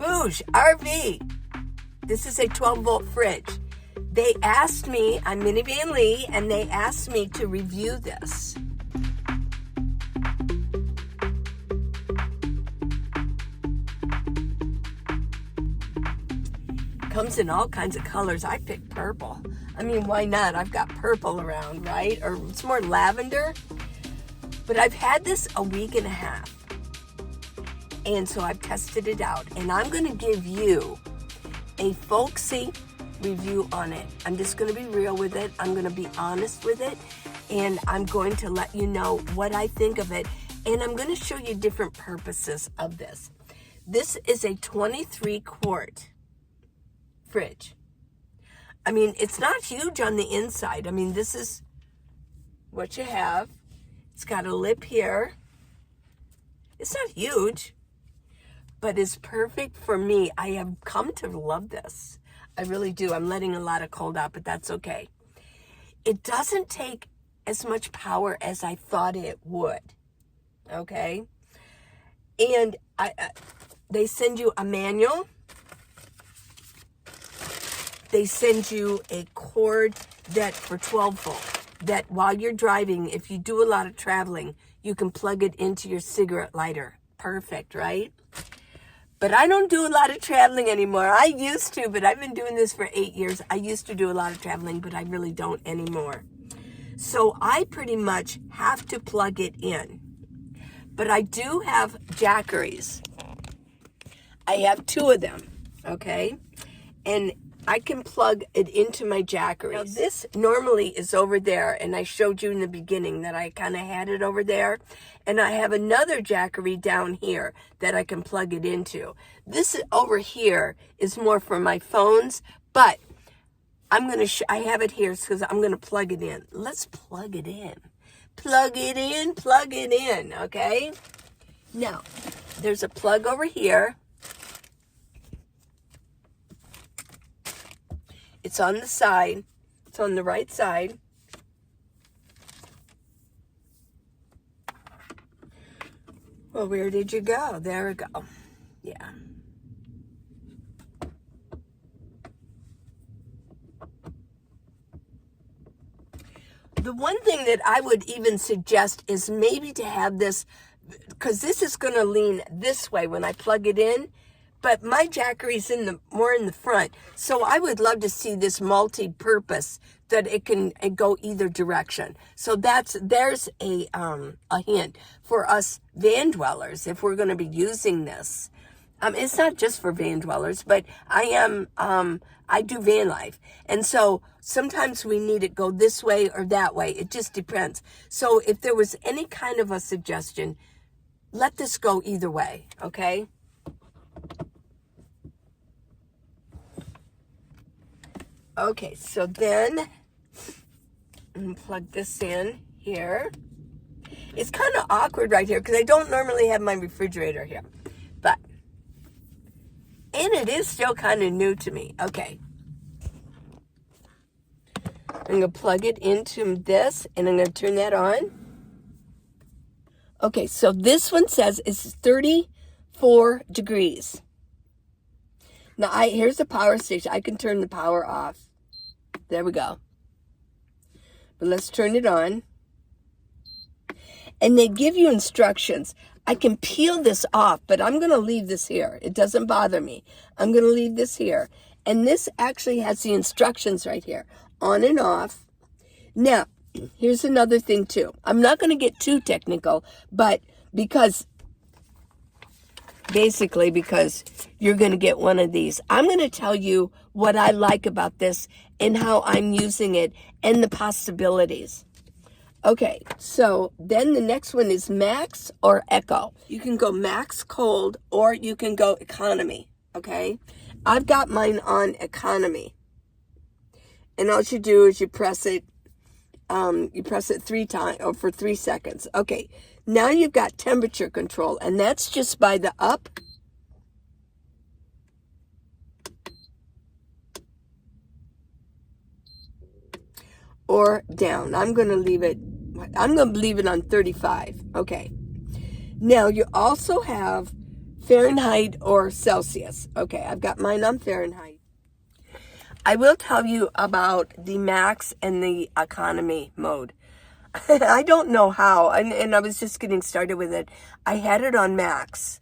Bouge RV. This is a 12-volt fridge. They asked me, I'm Minivan Lee, and they asked me to review this. Comes in all kinds of colors. I picked purple. I mean, why not? I've got purple around, right? Or it's more lavender. But I've had this a week and a half. And so I've tested it out. And I'm going to give you a folksy review on it. I'm just going to be real with it. I'm going to be honest with it. And I'm going to let you know what I think of it. And I'm going to show you different purposes of this. This is a 23-quart fridge. I mean, it's not huge on the inside. I mean, this is what you have. It's got a lip here. It's not huge, but it's perfect for me. I have come to love this. I really do. I'm letting a lot of cold out, but that's okay. It doesn't take as much power as I thought it would. Okay? And they send you a manual. They send you a cord that for 12 volt, that while you're driving, if you do a lot of traveling, you can plug it into your cigarette lighter. Perfect, right? But I don't do a lot of traveling anymore. I used to, but I've been doing this for 8 years. I used to do a lot of traveling, but I really don't anymore. So I pretty much have to plug it in. But I do have jackeries. I have 2 of them, okay? And I can plug it into my jackeries. Now this normally is over there, and I showed you in the beginning that I kind of had it over there. And I have another jackery down here that I can plug it into. This over here is more for my phones, but I'm going to I have it here because I'm going to plug it in. Let's plug it in. Plug it in, okay? Now, there's a plug over here. It's on the side. It's on the right side. Well, where did you go? There we go. Yeah. The one thing that I would even suggest is maybe to have this, because this is going to lean this way when I plug it in. But my jackery's more in the front. So I would love to see this multi-purpose that it can go either direction. So there's a hint for us van dwellers if we're going to be using this. It's not just for van dwellers, but I do van life. And so sometimes we need it go this way or that way. It just depends. So if there was any kind of a suggestion, let this go either way, okay? Okay, so then I'm going to plug this in here. It's kind of awkward right here because I don't normally have my refrigerator here. And it is still kind of new to me. Okay. I'm going to plug it into this and I'm going to turn that on. Okay, so this one says it's 34 degrees. Now, here's the power station. I can turn the power off. There we go. But let's turn it on. And they give you instructions. I can peel this off, but I'm going to leave this here. It doesn't bother me. I'm going to leave this here. And this actually has the instructions right here. On and off. Now, here's another thing too. I'm not going to get too technical, but because you're going to get one of these. I'm going to tell you what I like about this and how I'm using it and the possibilities. Okay, so then the next one is max or eco. You can go max cold or you can go economy, okay? I've got mine on economy. And all you do is you press it 3 times or for 3 seconds. Okay, now you've got temperature control, and that's just by the up or down. I'm going to leave it on 35. Okay. Now you also have Fahrenheit or Celsius. Okay, I've got mine on Fahrenheit. I will tell you about the max and the economy mode. I don't know how, and I was just getting started with it. I had it on max,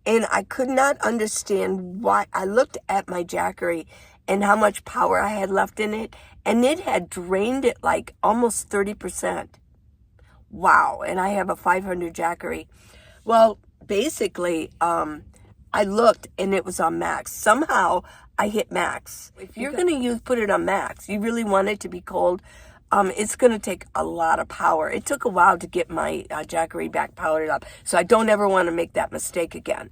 and I could not understand why. I looked at my Jackery and how much power I had left in it, and it had drained it like almost 30%. Wow, and I have a 500 Jackery. Well, basically, I looked and it was on max. Somehow I hit max. If you're going to put it on max, you really want it to be cold, it's going to take a lot of power. It took a while to get my Jackery back powered up, so I don't ever want to make that mistake again.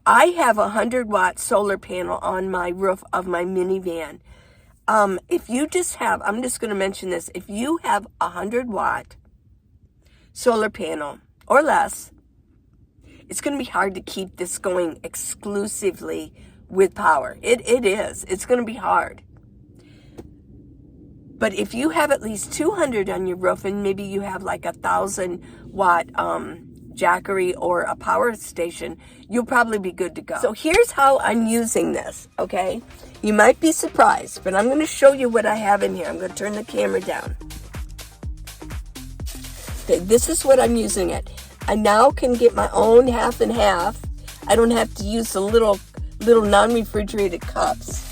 I have a 100-watt solar panel on my roof of my minivan. If you just have, I'm just going to mention this, if you have a 100-watt solar panel or less, it's going to be hard to keep this going exclusively with power. It is. It's going to be hard. But if you have at least 200 on your roof, and maybe you have like a 1,000-watt Jackery or a power station, you'll probably be good to go. So here's how I'm using this, okay? You might be surprised, but I'm going to show you what I have in here. I'm going to turn the camera down. Okay, this is what I'm using it. I now can get my own half and half. I don't have to use the little non-refrigerated cups.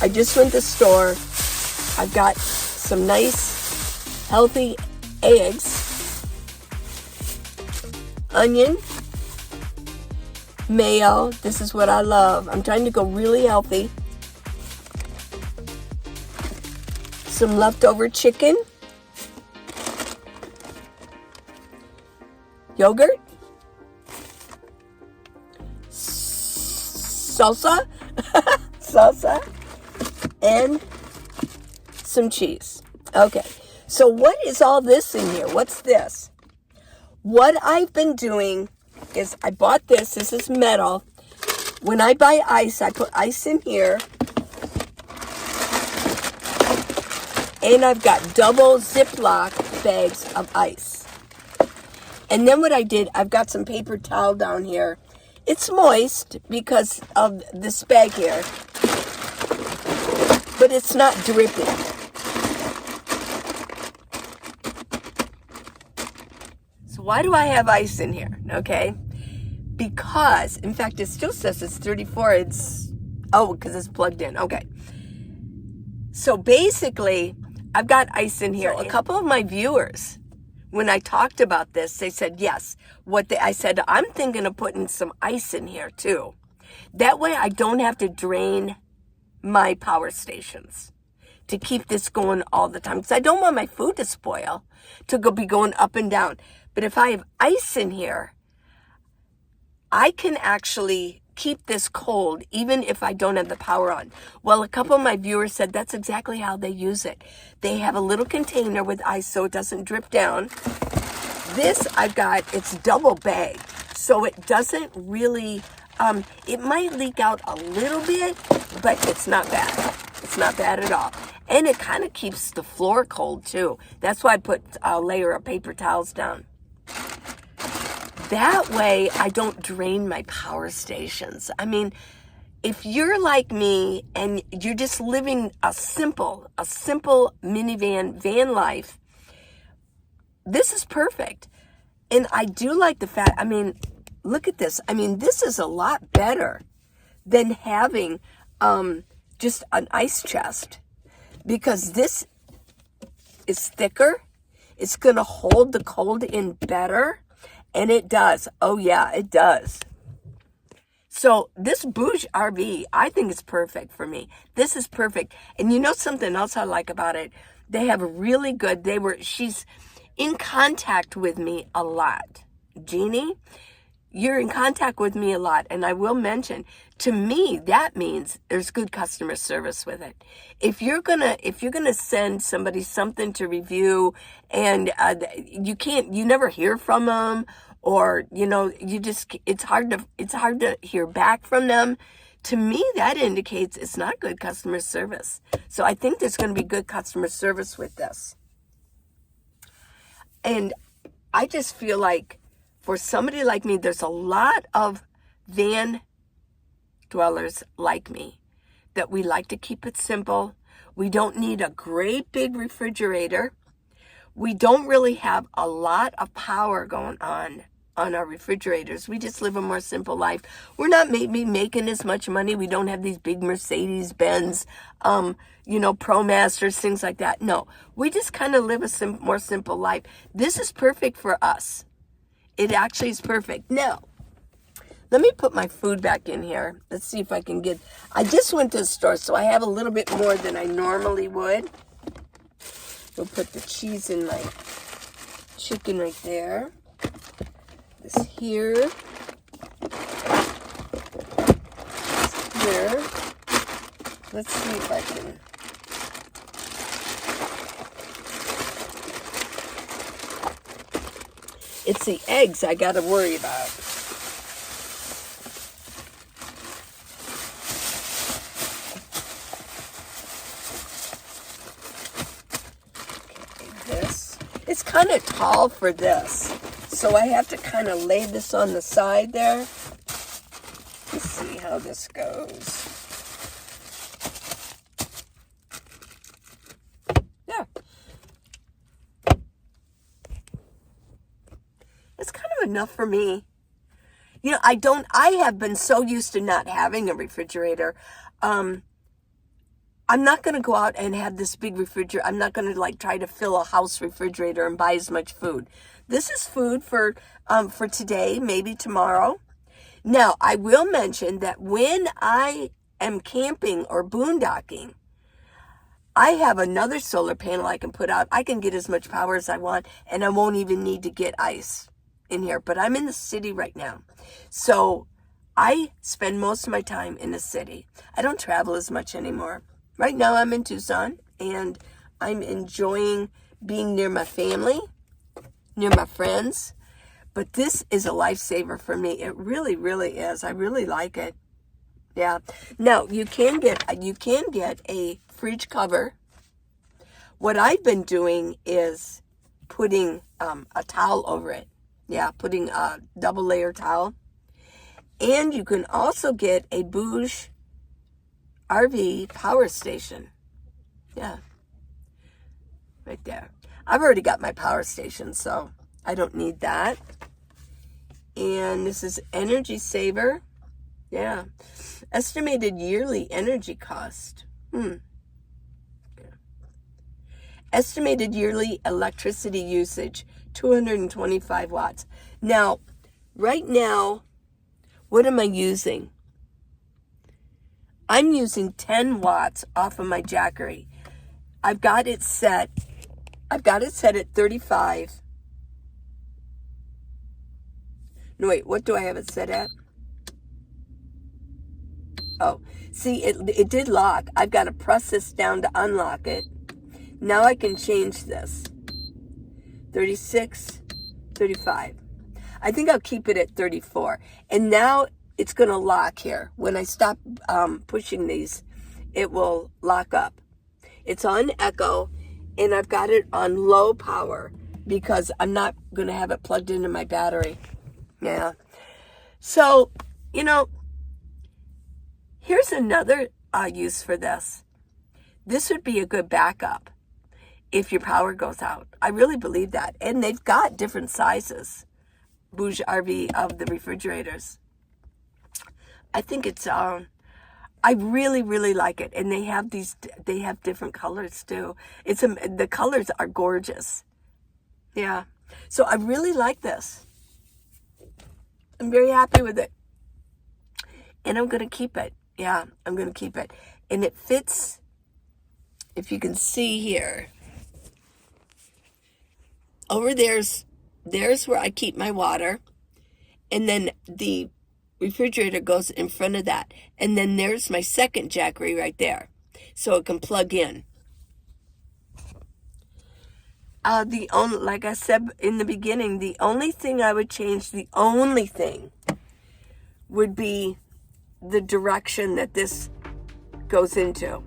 I just went to the store. I've got some nice, healthy eggs, onion, mayo. This is what I love. I'm trying to go really healthy. Some leftover chicken. Yogurt. Salsa. Salsa. And some cheese. Okay. So what is all this in here? What's this? What I've been doing is I bought this. This is metal. When I buy ice, I put ice in here. And I've got double Ziploc bags of ice. And then what I did, I've got some paper towel down here. It's moist because of this bag here. But it's not dripping. So why do I have ice in here? Okay. Because, in fact, it still says it's 34. Because it's plugged in. Okay. So basically, I've got ice in here. So a couple of my viewers, when I talked about this, they said, yes. I said, I'm thinking of putting some ice in here too. That way I don't have to drain my power stations to keep this going all the time. Because I don't want my food to spoil, to be going up and down. But if I have ice in here, I can actually keep this cold even if I don't have the power on. Well, a couple of my viewers said that's exactly how they use it. They have a little container with ice so it doesn't drip down. This I've got, it's double bagged, so it doesn't really, it might leak out a little bit, but it's not bad. It's not bad at all. And it kind of keeps the floor cold too. That's why I put a layer of paper towels down. That way I don't drain my power stations. I mean, if you're like me and you're just living a simple minivan van life, this is perfect. And I do like the fact, I mean, look at this. I mean, this is a lot better than having just an ice chest, because this is thicker. It's going to hold the cold in better. And it does. Oh, yeah, it does. So this Bouge RV, I think it's perfect for me. This is perfect. And you know something else I like about it? They have a really good, she's in contact with me a lot. Jeannie, you're in contact with me a lot. And I will mention, to me, that means there's good customer service with it. If you're gonna send somebody something to review and you never hear from them, or it's hard to hear back from them. To me, that indicates it's not good customer service. So I think there's going to be good customer service with this. And I just feel like for somebody like me, there's a lot of van dwellers like me that we like to keep it simple. We don't need a great big refrigerator. We don't really have a lot of power going on our refrigerators. We just live a more simple life. We're not maybe making as much money. We don't have these big Mercedes-Benz, ProMasters, things like that. No, we just kind of live a more simple life. This is perfect for us. It actually is perfect. Now, let me put my food back in here. Let's see if I can I just went to the store, so I have a little bit more than I normally would. We'll put the cheese in my chicken right there. This here. This here. Let's see if I can. It's the eggs I got to worry about. Okay, this. It's kind of tall for this. So I have to kind of lay this on the side there. Let's see how this goes. There. It's kind of enough for me. I have been so used to not having a refrigerator. I'm not going to go out and have this big refrigerator. I'm not going to try to fill a house refrigerator and buy as much food. This is food for today, maybe tomorrow. Now, I will mention that when I am camping or boondocking, I have another solar panel I can put out. I can get as much power as I want, and I won't even need to get ice in here. But I'm in the city right now. So I spend most of my time in the city. I don't travel as much anymore. Right now I'm in Tucson, and I'm enjoying being near my family, near my friends. But this is a lifesaver for me. It really, really is. I really like it. Yeah. Now, you can get a fridge cover. What I've been doing is putting a towel over it. Yeah, putting a double layer towel. And you can also get a Bouge RV power station. Yeah. Right there. I've already got my power station, so I don't need that. And this is Energy Saver. Yeah. Estimated yearly energy cost. Yeah. Estimated yearly electricity usage, 225 watts. Now, right now, what am I using? I'm using 10 watts off of my Jackery. I've got it set at 35. No, wait, what do I have it set at? Oh, see, it did lock. I've got to press this down to unlock it. Now I can change this. 36, 35. I think I'll keep it at 34. And now it's going to lock here. When I stop pushing these, it will lock up. It's on Echo, and I've got it on low power because I'm not going to have it plugged into my battery. Yeah. So, here's another use for this. This would be a good backup if your power goes out. I really believe that. And they've got different sizes, Bouge RV, of the refrigerators. I think it's, I really, really like it. And they have different colors too. The colors are gorgeous. Yeah. So I really like this. I'm very happy with it. And I'm going to keep it. Yeah, I'm going to keep it. And it fits, if you can see here. Over there's where I keep my water. And then the refrigerator goes in front of that. And then there's my second Jackery right there. So it can plug in. Like I said in the beginning, the only thing I would change, would be the direction that this goes into.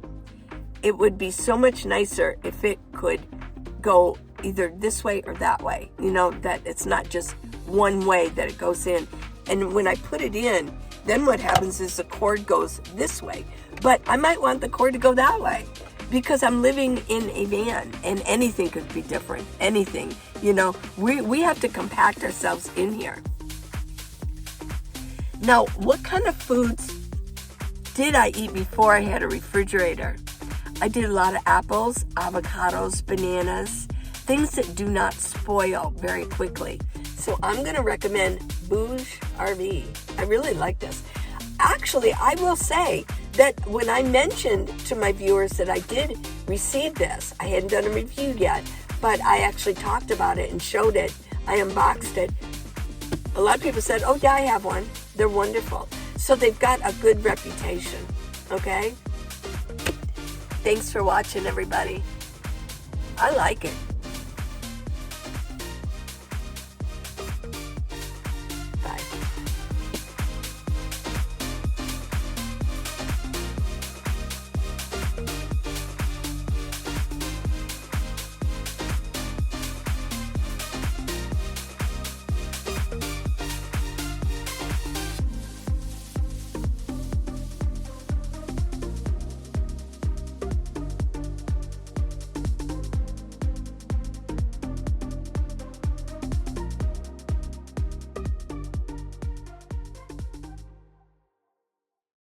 It would be so much nicer if it could go either this way or that way. You know, that it's not just one way that it goes in. And when I put it in, then what happens is the cord goes this way. But I might want the cord to go that way because I'm living in a van and anything could be different. Anything. You know, we have to compact ourselves in here. Now, what kind of foods did I eat before I had a refrigerator? I did a lot of apples, avocados, bananas, things that do not spoil very quickly. So I'm going to recommend Bouge RV. I really like this. Actually, I will say that when I mentioned to my viewers that I did receive this, I hadn't done a review yet, but I actually talked about it and showed it. I unboxed it. A lot of people said, oh yeah, I have one. They're wonderful. So they've got a good reputation, okay? Thanks for watching, everybody. I like it.